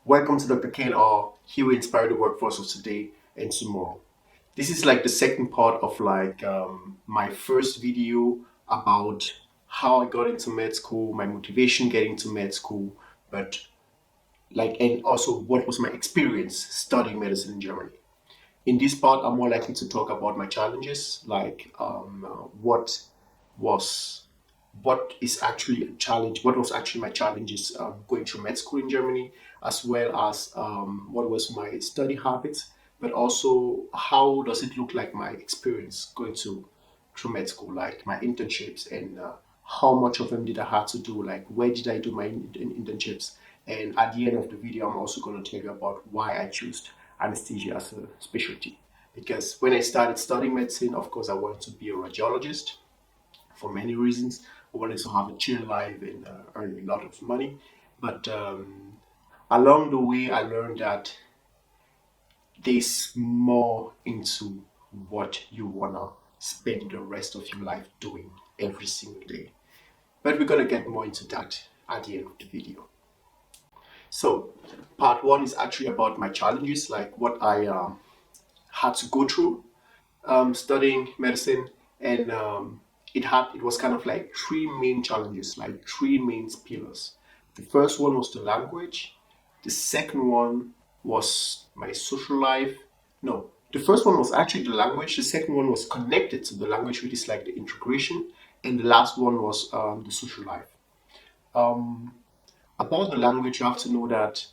Welcome to Dr. Ken R. Here we inspire the workforce of today and tomorrow. This is like the second part of my first video about how I got into med school, my motivation getting to med school, but and also what was my experience studying medicine in Germany. In this part, I'm more likely to talk about my challenges, was what is actually a challenge, what was actually my challenges going through med school in Germany, as well as what was my study habits, but also how does it look like my experience going to through med school, like my internships and how much of them did I have to do, like where did I do my internships. And at the end of the video, I'm also going to tell you about why I chose anesthesia as a specialty. Because when I started studying medicine, of course, I wanted to be a radiologist for many reasons. I wanted to have a chill life and earn a lot of money. But along the way, I learned that there's more into what you want to spend the rest of your life doing every single day. But we're going to get more into that at the end of the video. So, part one is actually about my challenges, like what I had to go through studying medicine, and it was kind of like three main challenges, like three main pillars. The first one was the language. The second one was my social life. No, the first one was actually the language. The second one was connected to the language, which is like the integration, and the last one was the social life. About the language, you have to know that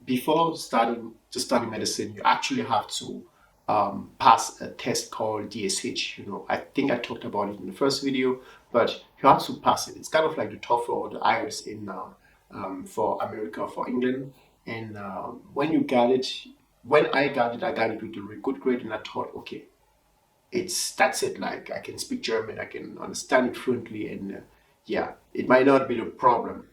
before starting to study medicine, you actually have to pass a test called DSH. I think I talked about it in the first video, but you have to pass it. It's kind of like the TOEFL or the IELTS for America, for England. And when I got it with a really good grade, and I thought, okay, that's it. Like I can speak German, I can understand it fluently, and yeah, it might not be a problem.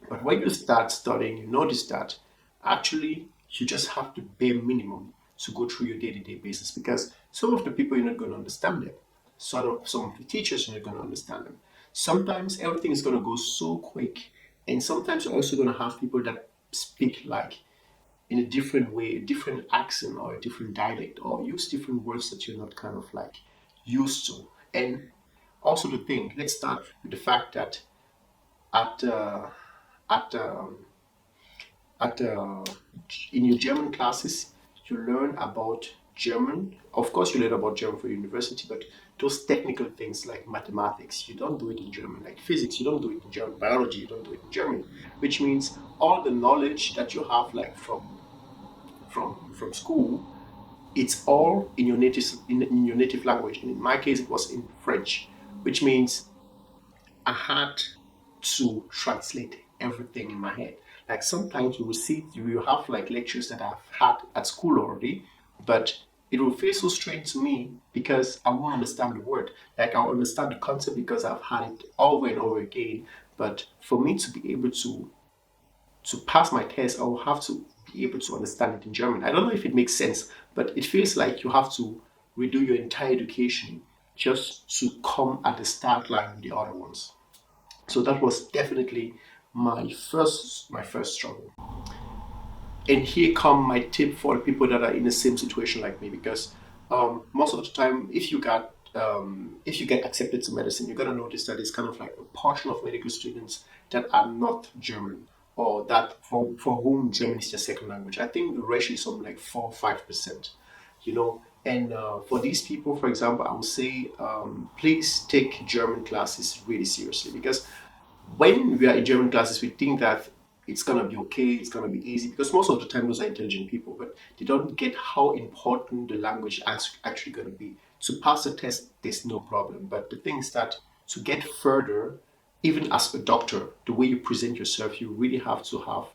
But when you start studying, you notice that actually you just have the bare minimum to go through your day-to-day basis, because some of the people you're not going to understand them. Some of the teachers you're not going to understand them. Sometimes everything is going to go so quick, and sometimes you're also going to have people that speak like in a different way, a different accent or a different dialect, or use different words that you're not kind of like used to. And also the thing, let's start with the fact that at uh, at at in your German classes, you learn about German. Of course, you learn about German for university, but those technical things like mathematics, you don't do it in German. Like physics, you don't do it in German. Biology, you don't do it in German. Which means all the knowledge that you have, like from school, it's all in your native language. And in my case, it was in French, which means I had to translate everything in my head. Like sometimes you will have like lectures that I've had at school already, but it will feel so strange to me because I won't understand the word. Like I'll understand the concept because I've had it over and over again. But for me to be able to pass my test, I will have to be able to understand it in German. I don't know if it makes sense, but it feels like you have to redo your entire education just to come at the start line with the other ones. So that was definitely my first struggle. And here come my tip for the people that are in the same situation like me, because most of the time, if you get accepted to medicine, you're gonna notice that it's kind of like a portion of medical students that are not German, or that for whom German is their second language. I think the ratio is something like 4 or 5%. And for these people, for example, I would say please take German classes really seriously, because when we are in German classes, we think that it's gonna be okay, it's gonna be easy, because most of the time those are intelligent people, but they don't get how important the language is actually gonna be. To pass the test, there's no problem. But the thing is that to get further, even as a doctor, the way you present yourself, you really have to have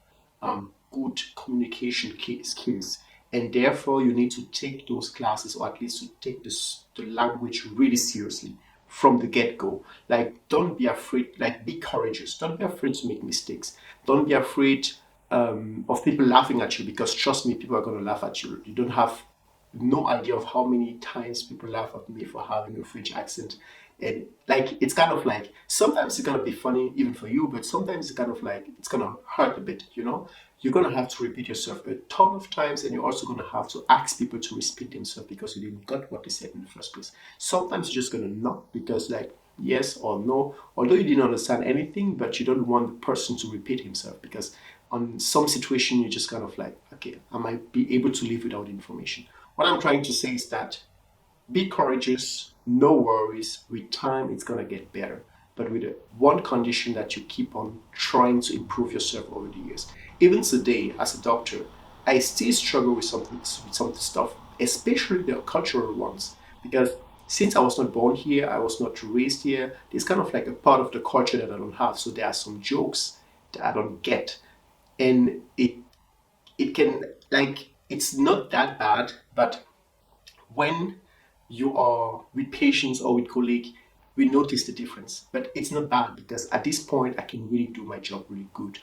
good communication skills. And therefore, you need to take those classes, or at least to take the language really seriously from the get go. Like, don't be afraid, like, be courageous. Don't be afraid to make mistakes. Don't be afraid of people laughing at you, because trust me, people are going to laugh at you. You don't have no idea of how many times people laugh at me for having a French accent. And like, it's kind of like sometimes it's gonna be funny even for you, but sometimes it's kind of like it's gonna hurt a bit. you're going to have to repeat yourself a ton of times, and you're also going to have to ask people to repeat themselves because you didn't got what they said in the first place. Sometimes you're just going to nod because like yes or no, although you didn't understand anything, but you don't want the person to repeat himself because on some situation you're just kind of like, okay, I might be able to live without information. What I'm trying to say is that be courageous, no worries. With time, it's gonna get better. But with one condition that you keep on trying to improve yourself over the years. Even today, as a doctor, I still struggle with some of the stuff, especially the cultural ones, because since I was not born here, I was not raised here. It's kind of like a part of the culture that I don't have. So there are some jokes that I don't get, and it can like it's not that bad, but when you are with patients or with colleague, we notice the difference. But it's not bad because at this point I can really do my job really good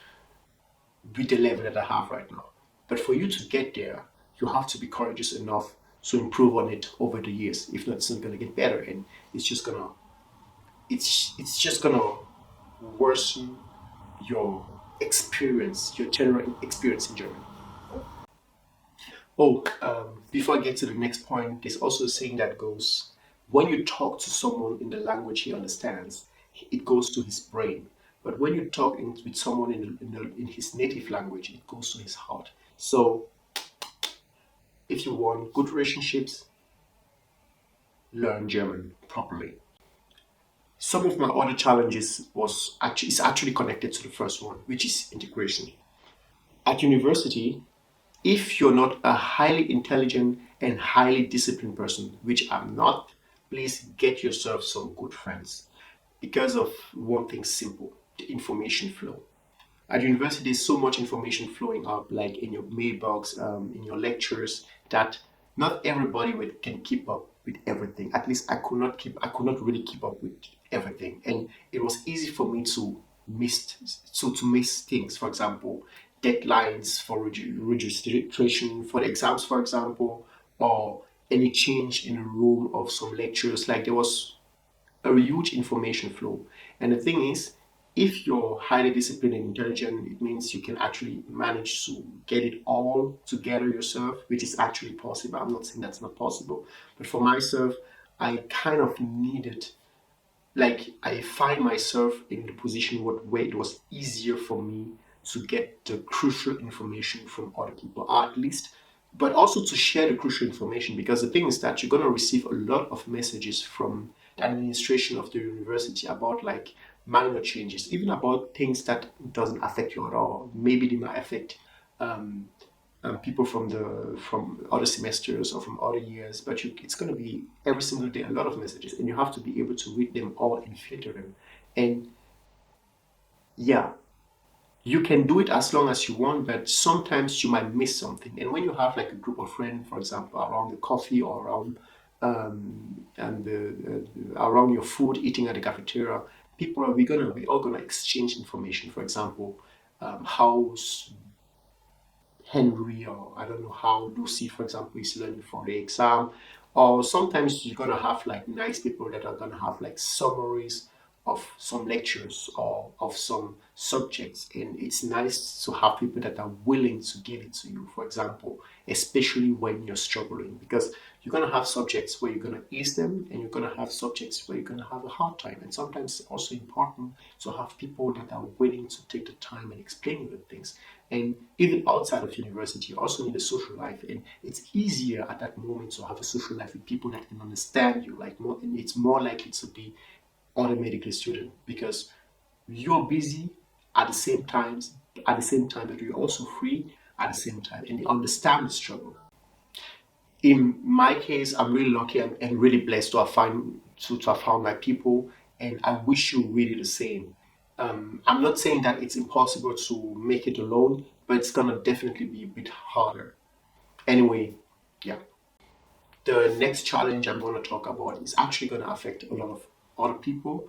with the level that I have right now. But for you to get there, you have to be courageous enough to improve on it over the years. If not, it's not gonna get better, and it's just gonna it's just gonna worsen your experience, your general experience in German. Oh, before I get to the next point, there's also a saying that goes, when you talk to someone in the language he understands, it goes to his brain. But when you talk with someone in his native language, it goes to his heart. So if you want good relationships, learn German properly. Some of my other challenges was actually is actually connected to the first one, which is integration. At university, if you're not a highly intelligent and highly disciplined person, which I'm not, please get yourself some good friends because of one thing simple, the information flow. At university, there's so much information flowing up, like in your mailbox, in your lectures, that not everybody can keep up with everything. At least I could not really keep up with everything, and it was easy for me to miss things. For example, deadlines for registration for the exams, for example, or any change in the room of some lectures. Like there was a huge information flow. And the thing is, if you're highly disciplined and intelligent, it means you can actually manage to get it all together yourself, which is actually possible. I'm not saying that's not possible, but for myself, I kind of needed, like, I find myself in the position where it was easier for me to get the crucial information from other people, at least, but also to share the crucial information because the thing is that you're going to receive a lot of messages from the administration of the university about like minor changes, even about things that doesn't affect you at all. Maybe they might affect um, people from other semesters or from other years, but it's going to be every single day a lot of messages, and you have to be able to read them all and filter them. And yeah, you can do it as long as you want, but sometimes you might miss something. And when you have like a group of friends, for example, around the coffee or around around your food, eating at the cafeteria, we all gonna exchange information. For example, how Henry or I don't know how Lucy, for example, is learning for the exam. Or sometimes you're gonna have like nice people that are gonna have like summaries of some lectures or of some subjects, and it's nice to have people that are willing to give it to you. For example, especially when you're struggling, because you're gonna have subjects where you're gonna ease them, and you're gonna have subjects where you're gonna have a hard time. And sometimes it's also important to have people that are willing to take the time and explain you the things. And even outside of university, you also need a social life, and it's easier at that moment to have a social life with people that can understand you. Like more, and it's more likely to be other medical student because you're busy at the same times at the same time, but you're also free at the same time, and they understand the struggle. In my case, I'm really lucky and really blessed to have found my people, and I wish you really the same. I'm not saying that it's impossible to make it alone, but it's gonna definitely be a bit harder. Anyway, yeah. The next challenge I'm going to talk about is actually going to affect a lot of other people,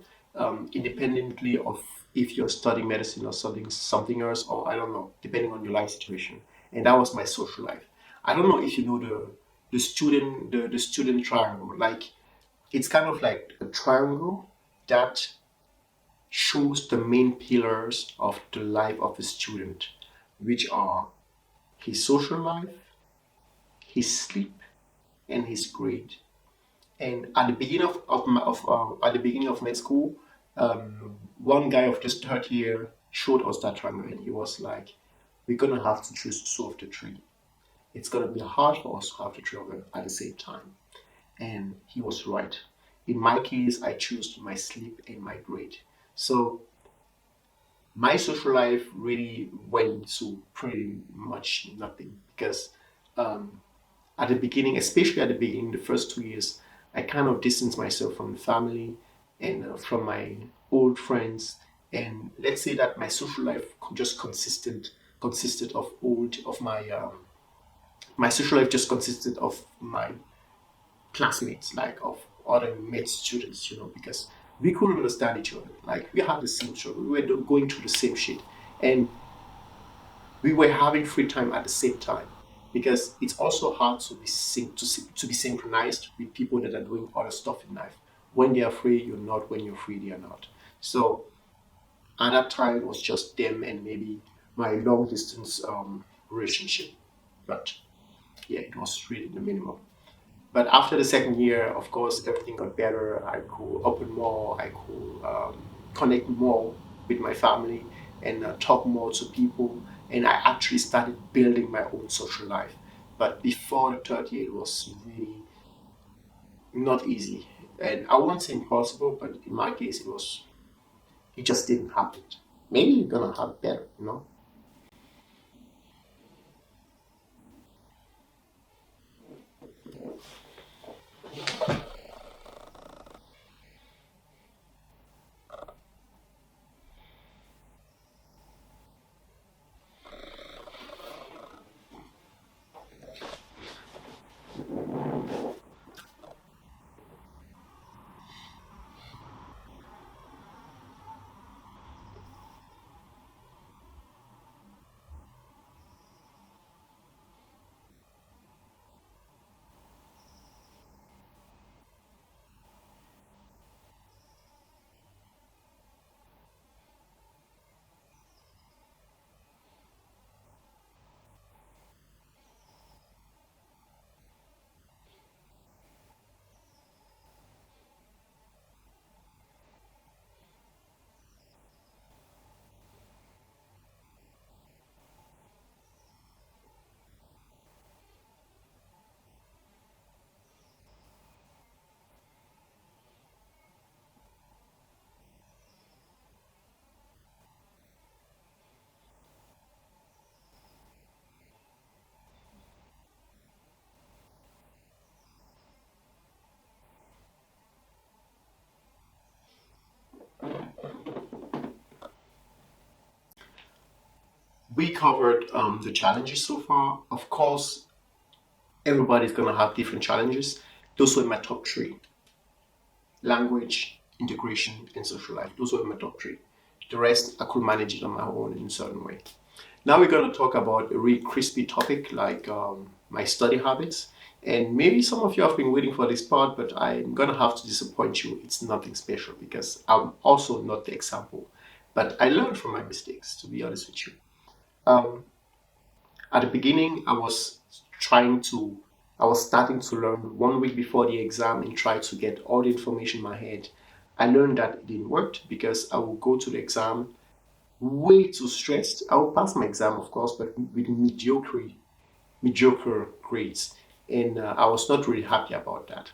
independently of if you're studying medicine or studying something else, or I don't know, depending on your life situation. And that was my social life. I don't know if you know the student triangle. Like it's kind of like a triangle that shows the main pillars of the life of a student. which are his social life, his sleep, and his grade. And at the beginning at the beginning of med school, one guy of this third year showed us that triangle, and he was like, "We're gonna have to choose two of the three. It's gonna be hard for us to have the three of them at the same time." And he was right. In my case, I chose my sleep and my grade. So my social life really went to pretty much nothing because um, at the beginning, especially at the beginning, the first 2 years, I kind of distanced myself from the family and from my old friends. And let's say that my social life just consisted of old of my social life just consisted of my classmates, like of other med students, because we couldn't understand each other. Like we had the same struggle, we were going through the same shit, and we were having free time at the same time because it's also hard to to be synchronized with people that are doing other stuff in life. When they are free, you're not. When you're free, they are not. So at that time, it was just them and maybe my long distance relationship. But yeah, it was really the minimum. But after the second year, of course, everything got better. I could open more. I could connect more with my family and talk more to people. And I actually started building my own social life. But before the third year, it was really not easy. And I won't say impossible, but in my case, it just didn't happen. Maybe you're gonna have better. We covered the challenges so far. Of course, everybody's gonna have different challenges. Those were my top three: language, integration, and social life. Those were my top three. The rest, I could manage it on my own in a certain way. Now we're going to talk about a really crispy topic like my study habits. And maybe some of you have been waiting for this part, but I'm going to have to disappoint you. It's nothing special because I'm also not the example. But I learned from my mistakes, to be honest with you. Um, at the beginning, I was starting to learn 1 week before the exam and try to get all the information in my head. I learned that it didn't work because I would go to the exam way too stressed. I will pass my exam, of course, but with mediocre grades, and I was not really happy about that.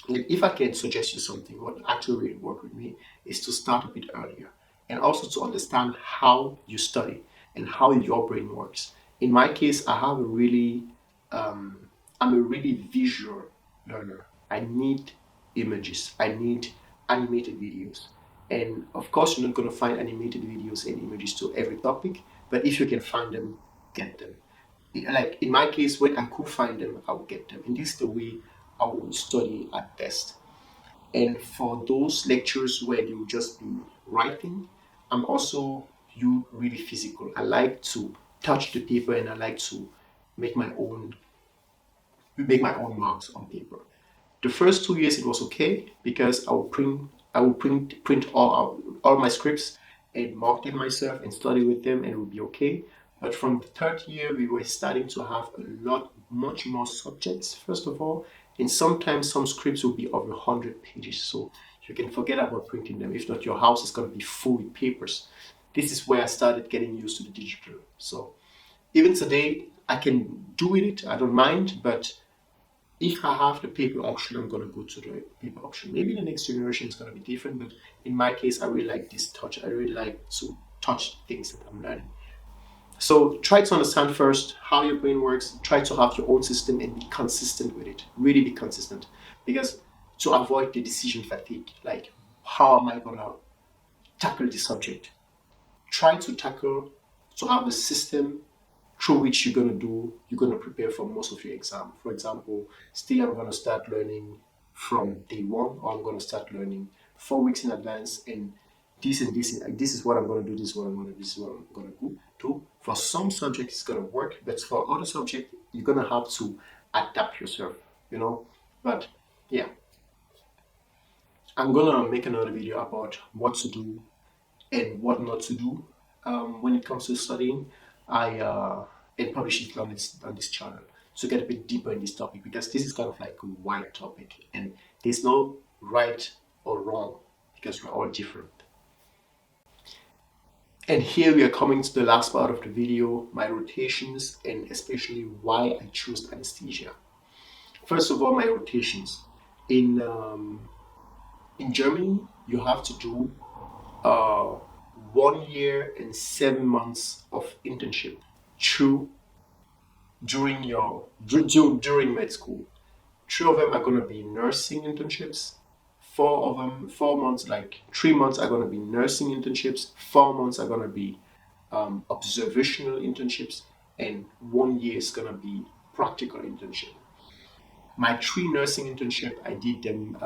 If I can suggest you something, what actually really worked with me is to start a bit earlier and also to understand how you study and how your brain works. In my case, I'm a really visual learner. I need images. I need animated videos. And of course, you're not going to find animated videos and images to every topic, but if you can find them, get them. Like in my case, when I could find them, I would get them. And this is the way I would study at best. And for those lectures where you just be writing, I'm also you really physical. I like to touch the paper and I like to make my own make my own marks on paper. The first 2 years it was okay because I would print all my scripts and mark them myself and study with them and it would be okay. But from the third year, we were starting to have much more subjects, first of all. And sometimes some scripts will be over 100 pages. So you can forget about printing them. If not, your house is going to be full with papers. This is where I started getting used to the digital. So even today, I can do with it. I don't mind. But if I have the paper option, I'm going to go to the paper option. Maybe the next generation is going to be different. But in my case, I really like this touch. I really like to touch things that I'm learning. So try to understand first how your brain works. Try to have your own system and be consistent with it. Really be consistent. Because to avoid the decision fatigue, like how am I gonna tackle this subject? Try to have a system through which you're gonna prepare for most of your exam. For example, still I'm gonna start learning from day one, or I'm gonna start learning 4 weeks in advance, and this is what I'm gonna do, this is what I'm gonna do, this is what I'm gonna do. For some subjects it's gonna work, but for other subjects you're gonna have to adapt yourself, you know. But yeah, I'm gonna make another video about what to do and what not to do when it comes to studying. I and publish it on this channel to get a bit deeper in this topic, because this is kind of like a wide topic and there's no right or wrong, because we're all different. And here we are coming to the last part of the video, my rotations, and especially why I chose anesthesia. First of all, my rotations. In Germany, you have to do 1 year and 7 months of internship through during med school. 3 of them are going to be nursing internships. 4 months, like 3 months, are going to be nursing internships. 4 months are going to be observational internships, and 1 year is going to be practical internship. My 3 nursing internship, I did them.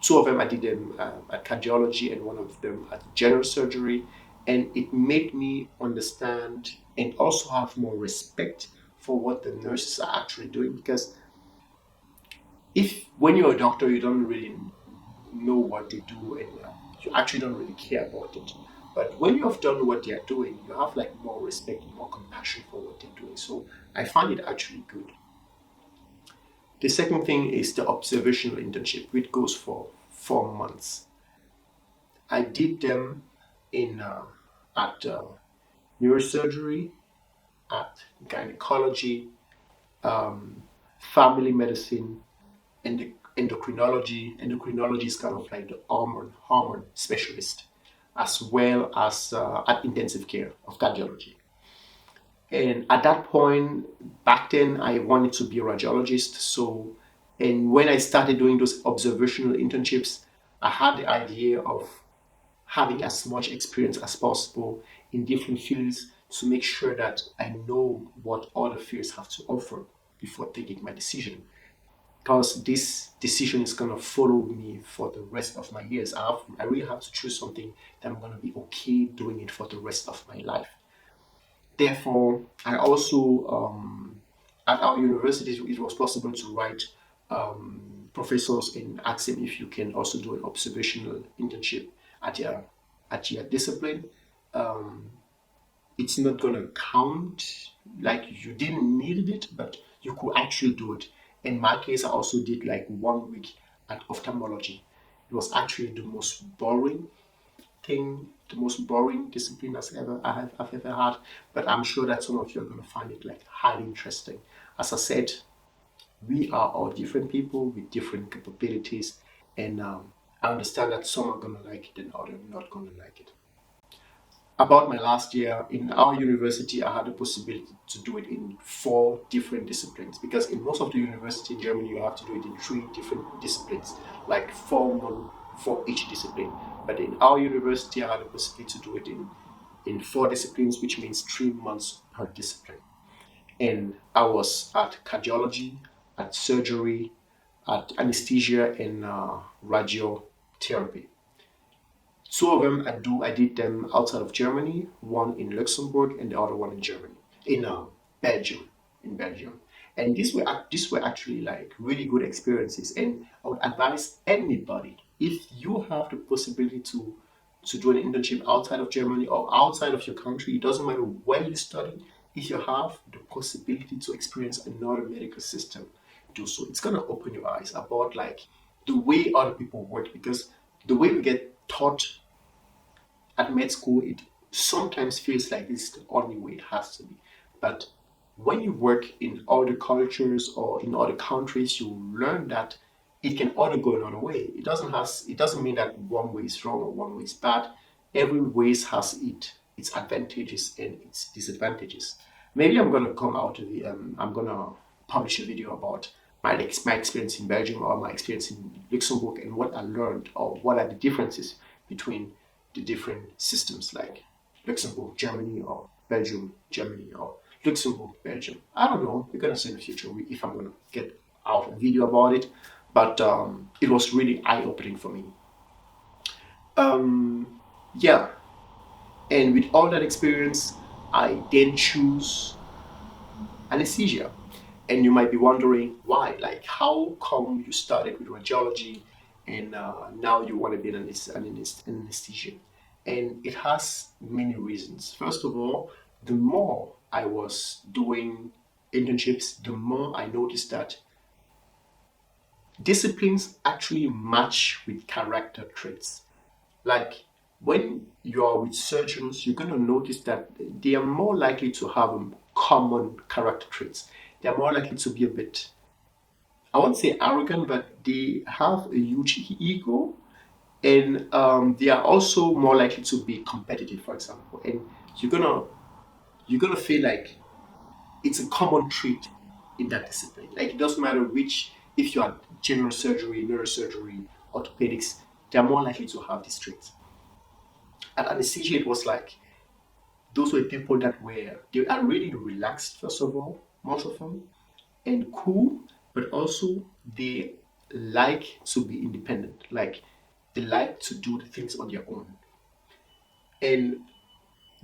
2 of them I did them at cardiology, and one of them at general surgery, and it made me understand and also have more respect for what the nurses are actually doing. Because if when you're a doctor, you don't really know what they do, and you actually don't really care about it. But when you have done what they are doing, you have like more respect, more compassion for what they're doing. So I find it actually good. The second thing is the observational internship, which goes for 4 months. I did them in at neurosurgery, at gynecology, family medicine, and endocrinology. Endocrinology is kind of like the hormone specialist, as well as at intensive care of cardiology. And at that point, back then, I wanted to be a radiologist. So, and when I started doing those observational internships, I had the idea of having as much experience as possible in different fields to make sure that I know what other fields have to offer before taking my decision. Because this decision is going to follow me for the rest of my years. I really have to choose something that I'm going to be okay doing it for the rest of my life. Therefore, I also, at our university, it was possible to write professors and ask them if you can also do an observational internship at your discipline. It's not going to count like you didn't need it, but you could actually do it. In my case, I also did like 1 week at ophthalmology. It was actually the most boring thing, the most boring discipline I've ever had. But I'm sure that some of you are going to find it like highly interesting. As I said, we are all different people with different capabilities, and I understand that some are going to like it and others are not going to like it. About my last year in our university, I had the possibility to do it in 4 different disciplines, because in most of the university in Germany, you have to do it in 3 different disciplines, like 4 months for each discipline. But in our university, I had the possibility to do it in 4 disciplines, which means 3 months per discipline. And I was at cardiology, at surgery, at anesthesia, and radiotherapy. 2 of them I did them outside of Germany, one in Luxembourg and the other one in Germany, in Belgium, in Belgium. And these were actually like really good experiences. And I would advise anybody, if you have the possibility to do an internship outside of Germany or outside of your country, it doesn't matter where you study, if you have the possibility to experience another medical system, do so. It's gonna open your eyes about like the way other people work, because the way we get taught at med school, it sometimes feels like this is the only way it has to be. But when you work in other cultures or in other countries, you learn that it can also go another way. It doesn't mean that one way is wrong or one way is bad. Every way has its advantages and its disadvantages. Maybe I'm gonna come out of the I'm gonna publish a video about my experience in Belgium or my experience in Luxembourg and what I learned or what are the differences between the different systems like Luxembourg, Germany, or Belgium, Germany, or Luxembourg, Belgium. I don't know. We're gonna see in the future if I'm gonna get out a video about it, but it was really eye-opening for me. Yeah, and with all that experience, I then choose anesthesia. And you might be wondering why, like how come you started with radiology and now you want to be an anesthesian? And it has many reasons. First of all, the more I was doing internships, the more I noticed that disciplines actually match with character traits. Like when you are with surgeons, you're going to notice that they are more likely to have common character traits. They're more likely to be a bit, I won't say arrogant, but they have a huge ego, and they are also more likely to be competitive, for example. And you're gonna you're gonna feel like it's a common trait in that discipline. Like it doesn't matter which, if you are general surgery, neurosurgery, orthopedics, they're more likely to have these traits. At anesthesia, it was like those were people that were they are really relaxed, first of all, most of them, and cool, but also they like to be independent. Like they like to do the things on their own. And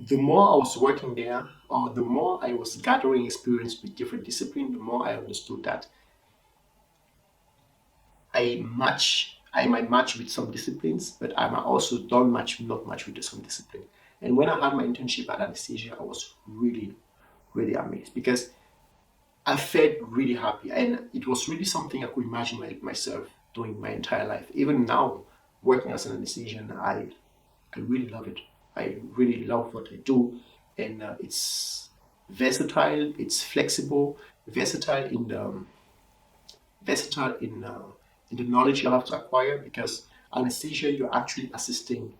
the more I was working there, or the more I was gathering experience with different disciplines, the more I understood that I might match with some disciplines, but I might also don't match not match with some discipline. And when I had my internship at anesthesia, I was really, really amazed because I felt really happy, and it was really something I could imagine myself doing my entire life. Even now, working as an anesthesian, I really love it. I really love what I do, and it's versatile. It's flexible, versatile in the knowledge you have to acquire, because anesthesia you're actually assisting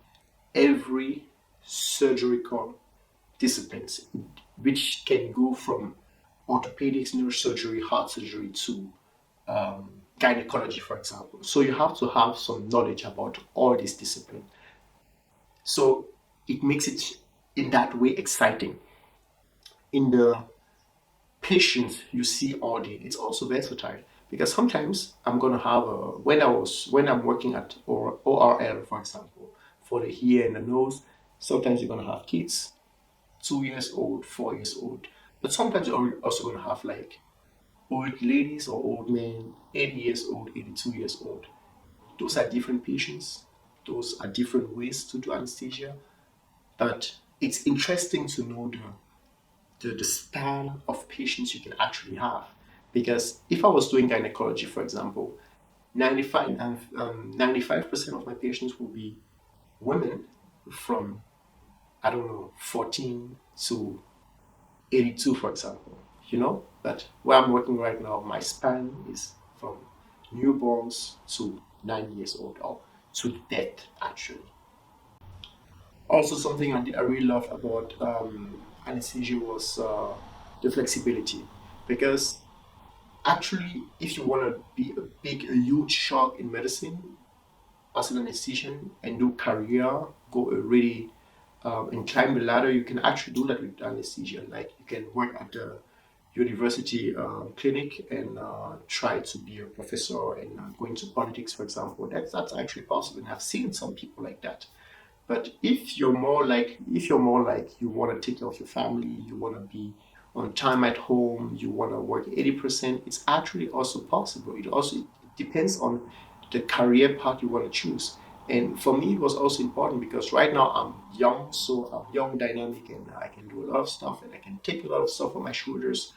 every surgical disciplines, which can go from orthopedics, neurosurgery, heart surgery to gynecology, for example. So you have to have some knowledge about all these disciplines. So it makes it in that way exciting. In the patients you see all day, it's also versatile because sometimes I'm gonna have a when I'm working at or ORL, for example, for the ear and the nose. Sometimes you're gonna have kids 2 years old, 4 years old. But sometimes you're also going to have like old ladies or old men, 80 years old, 82 years old. Those are different patients. Those are different ways to do anesthesia. But it's interesting to know the span of patients you can actually have. Because if I was doing gynecology, for example, 95% of my patients will be women from, I don't know, 14 to 82, for example, But where I'm working right now, my span is from newborns to 9 years old, or to death, actually. Also, something I really loved about anesthesia was the flexibility. Because actually, if you want to be a huge shot in medicine, as an anesthesian and do career, go really and climb the ladder, you can actually do that with anesthesia. Like you can work at the university clinic and try to be a professor and go into politics, for example. That's actually possible, and I've seen some people like that. But if you're more like you want to take care of your family, you want to be on time at home, you want to work 80%, it's actually also possible. It depends on the career path you want to choose. And for me, it was also important because right now I'm young, so I'm young, dynamic, and I can do a lot of stuff and I can take a lot of stuff on my shoulders.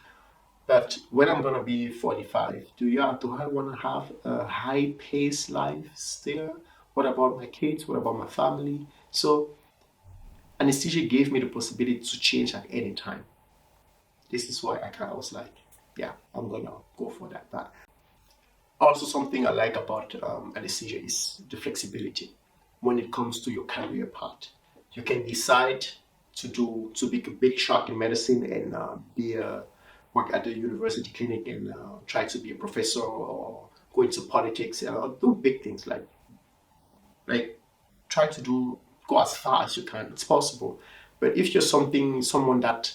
But when I'm gonna be 45, do I want to have a high pace life still? What about my kids? What about my family? So anesthesia gave me the possibility to change at any time. This is why I kind of was like, yeah, I'm gonna go for that. But also something I like about anesthesia is the flexibility when it comes to your career path. You can decide to be a big shot in medicine and be a work at the university clinic and try to be a professor or go into politics and do big things like try to do go as far as you can. It's possible. But if you're someone that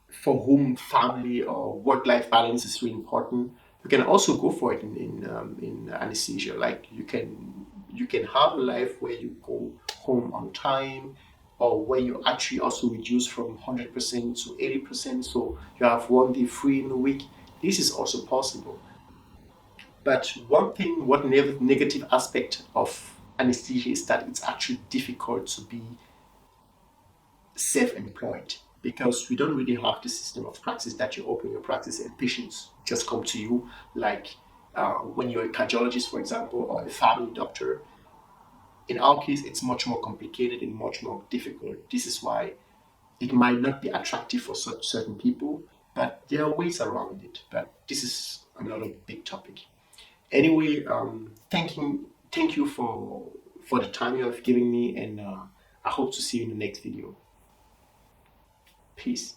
for whom family or work-life balance is really important, you can also go for it in anesthesia. Like you can have a life where you go home on time, or where you actually also reduce from 100% to 80%. So you have 1 day free in a week. This is also possible. But one negative aspect of anesthesia is that it's actually difficult to be self-employed because we don't really have the system of practice that you open your practice and patients just come to you like when you're a cardiologist, for example, or a family doctor. In our case, it's much more complicated and much more difficult. This is why it might not be attractive for such certain people, but there are ways around it. But this is another big topic. Anyway, thank you for the time you have given me, and I hope to see you in the next video. Peace.